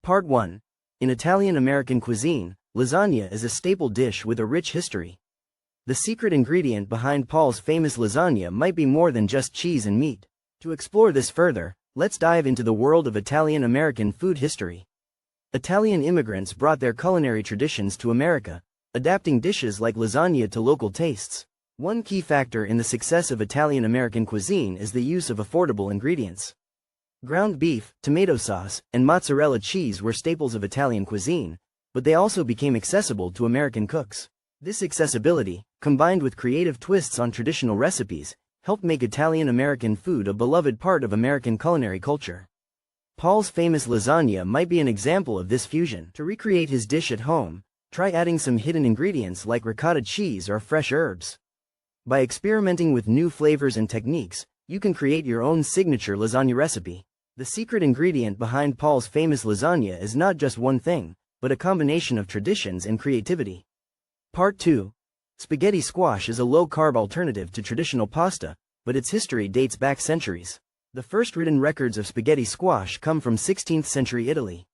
Part 1. In Italian-American cuisine, lasagna is a staple dish with a rich history. The secret ingredient behind Paul's famous lasagna might be more than just cheese and meat. To explore this further, let's dive into the world of Italian-American food history. Italian immigrants brought their culinary traditions to America, adapting dishes like lasagna to local tastes. One key factor in the success of Italian-American cuisine is the use of affordable ingredients. Ground beef, tomato sauce, and mozzarella cheese were staples of Italian cuisine, but they also became accessible to American cooks. This accessibility, combined with creative twists on traditional recipes, helped make Italian-American food a beloved part of American culinary culture. Paul's famous lasagna might be an example of this fusion. To recreate his dish at home, try adding some hidden ingredients like ricotta cheese or fresh herbs. By experimenting with new flavors and techniques, you can create your own signature lasagna recipe. The secret ingredient behind Paul's famous lasagna is not just one thing, but a combination of traditions and creativity. Part 2. Spaghetti squash is a low-carb alternative to traditional pasta, but its history dates back centuries. The first written records of spaghetti squash come from 16th century Italy.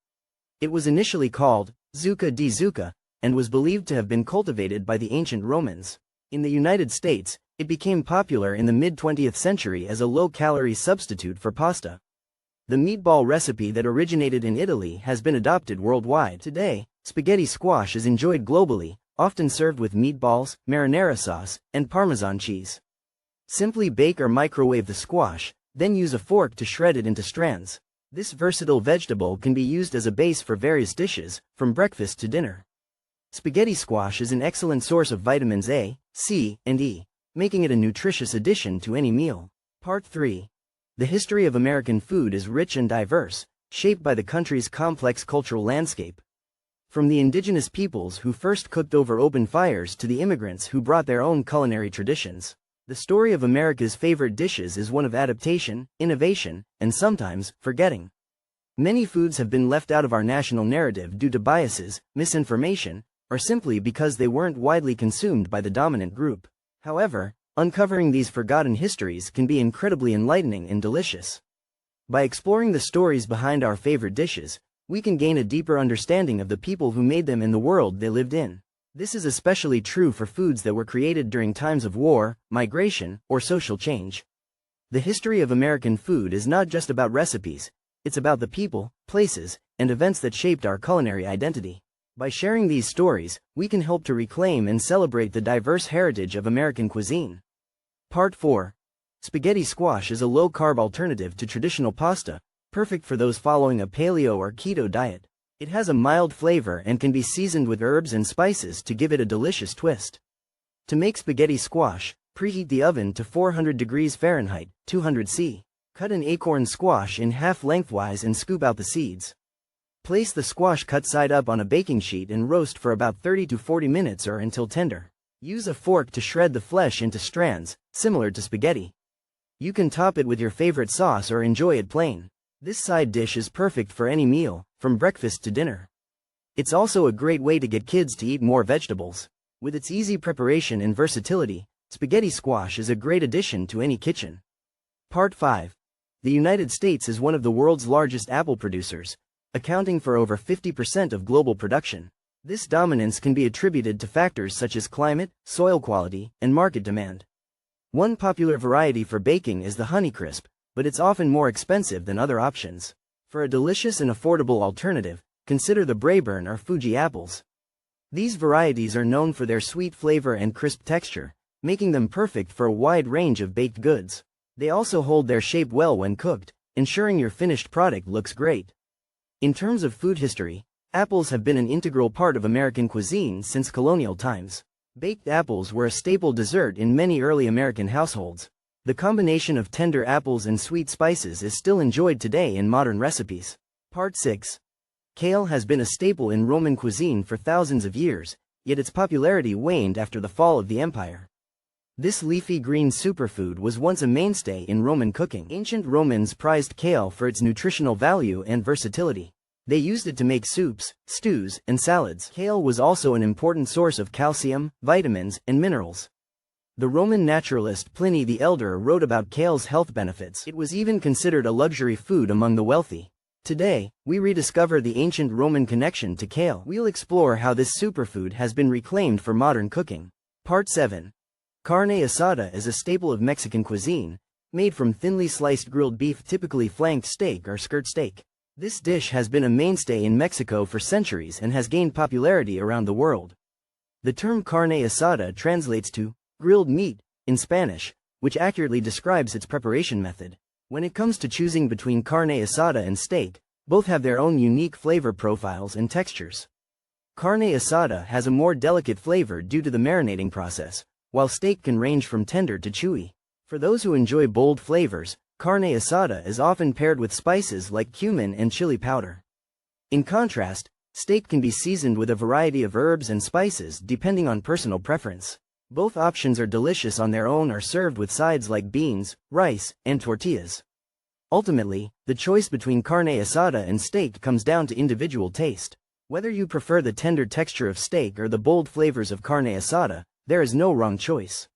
It was initially called zucca di zucca, and was believed to have been cultivated by the ancient Romans. In the United States, it became popular in the mid-20th century as a low-calorie substitute for pasta. The meatball recipe that originated in Italy has been adopted worldwide. Today, spaghetti squash is enjoyed globally, often served with meatballs, marinara sauce, and Parmesan cheese. Simply bake or microwave the squash, then use a fork to shred it into strands. This versatile vegetable can be used as a base for various dishes, from breakfast to dinner. Spaghetti squash is an excellent source of vitamins A, C, and E, making it a nutritious addition to any meal. Part 3. The history of American food is rich and diverse, shaped by the country's complex cultural landscape. From the indigenous peoples who first cooked over open fires to the immigrants who brought their own culinary traditions, the story of America's favorite dishes is one of adaptation, innovation, and sometimes, forgetting. Many foods have been left out of our national narrative due to biases, misinformation, or simply because they weren't widely consumed by the dominant group. However, uncovering these forgotten histories can be incredibly enlightening and delicious. By exploring the stories behind our favorite dishes, we can gain a deeper understanding of the people who made them and the world they lived in. This is especially true for foods that were created during times of war, migration, or social change. The history of American food is not just about recipes, it's about the people, places, and events that shaped our culinary identity. By sharing these stories, we can help to reclaim and celebrate the diverse heritage of American cuisine. Part 4. Spaghetti squash is a low-carb alternative to traditional pasta, perfect for those following a paleo or keto diet. It has a mild flavor and can be seasoned with herbs and spices to give it a delicious twist. To make spaghetti squash, preheat the oven to 400 degrees Fahrenheit, 200 C. Cut an acorn squash in half lengthwise and scoop out the seeds. Place the squash cut side up on a baking sheet and roast for about 30 to 40 minutes or until tender. Use a fork to shred the flesh into strands, similar to spaghetti. You can top it with your favorite sauce or enjoy it plain. This side dish is perfect for any meal, from breakfast to dinner. It's also a great way to get kids to eat more vegetables. With its easy preparation and versatility, spaghetti squash is a great addition to any kitchen. Part 5. The United States is one of the world's largest apple producers, accounting for over 50% of global production. This dominance can be attributed to factors such as climate, soil quality, and market demand. One popular variety for baking is the Honeycrisp, but it's often more expensive than other options. For a delicious and affordable alternative, consider the Braeburn or Fuji apples. These varieties are known for their sweet flavor and crisp texture, making them perfect for a wide range of baked goods. They also hold their shape well when cooked, ensuring your finished product looks great. In terms of food history, apples have been an integral part of American cuisine since colonial times. Baked apples were a staple dessert in many early American households. The combination of tender apples and sweet spices is still enjoyed today in modern recipes. Part 6. Kale has been a staple in Roman cuisine for thousands of years, yet its popularity waned after the fall of the empire. This leafy green superfood was once a mainstay in Roman cooking. Ancient Romans prized kale for its nutritional value and versatility. They used it to make soups, stews, and salads. Kale was also an important source of calcium, vitamins, and minerals. The Roman naturalist Pliny the Elder wrote about kale's health benefits. It was even considered a luxury food among the wealthy. Today, we rediscover the ancient Roman connection to kale. We'll explore how this superfood has been reclaimed for modern cooking. Part 7. Carne asada is a staple of Mexican cuisine, made from thinly sliced grilled beef, typically flanked steak or skirt steak. This dish has been a mainstay in Mexico for centuries and has gained popularity around the world. The term carne asada translates to grilled meat in Spanish, which accurately describes its preparation method. When it comes to choosing between carne asada and steak, both have their own unique flavor profiles and textures. Carne asada has a more delicate flavor due to the marinating process, while steak can range from tender to chewy. For those who enjoy bold flavors, carne asada is often paired with spices like cumin and chili powder. In contrast, steak can be seasoned with a variety of herbs and spices depending on personal preference. Both options are delicious on their own or served with sides like beans, rice, and tortillas. Ultimately, the choice between carne asada and steak comes down to individual taste. Whether you prefer the tender texture of steak or the bold flavors of carne asada, there is no wrong choice.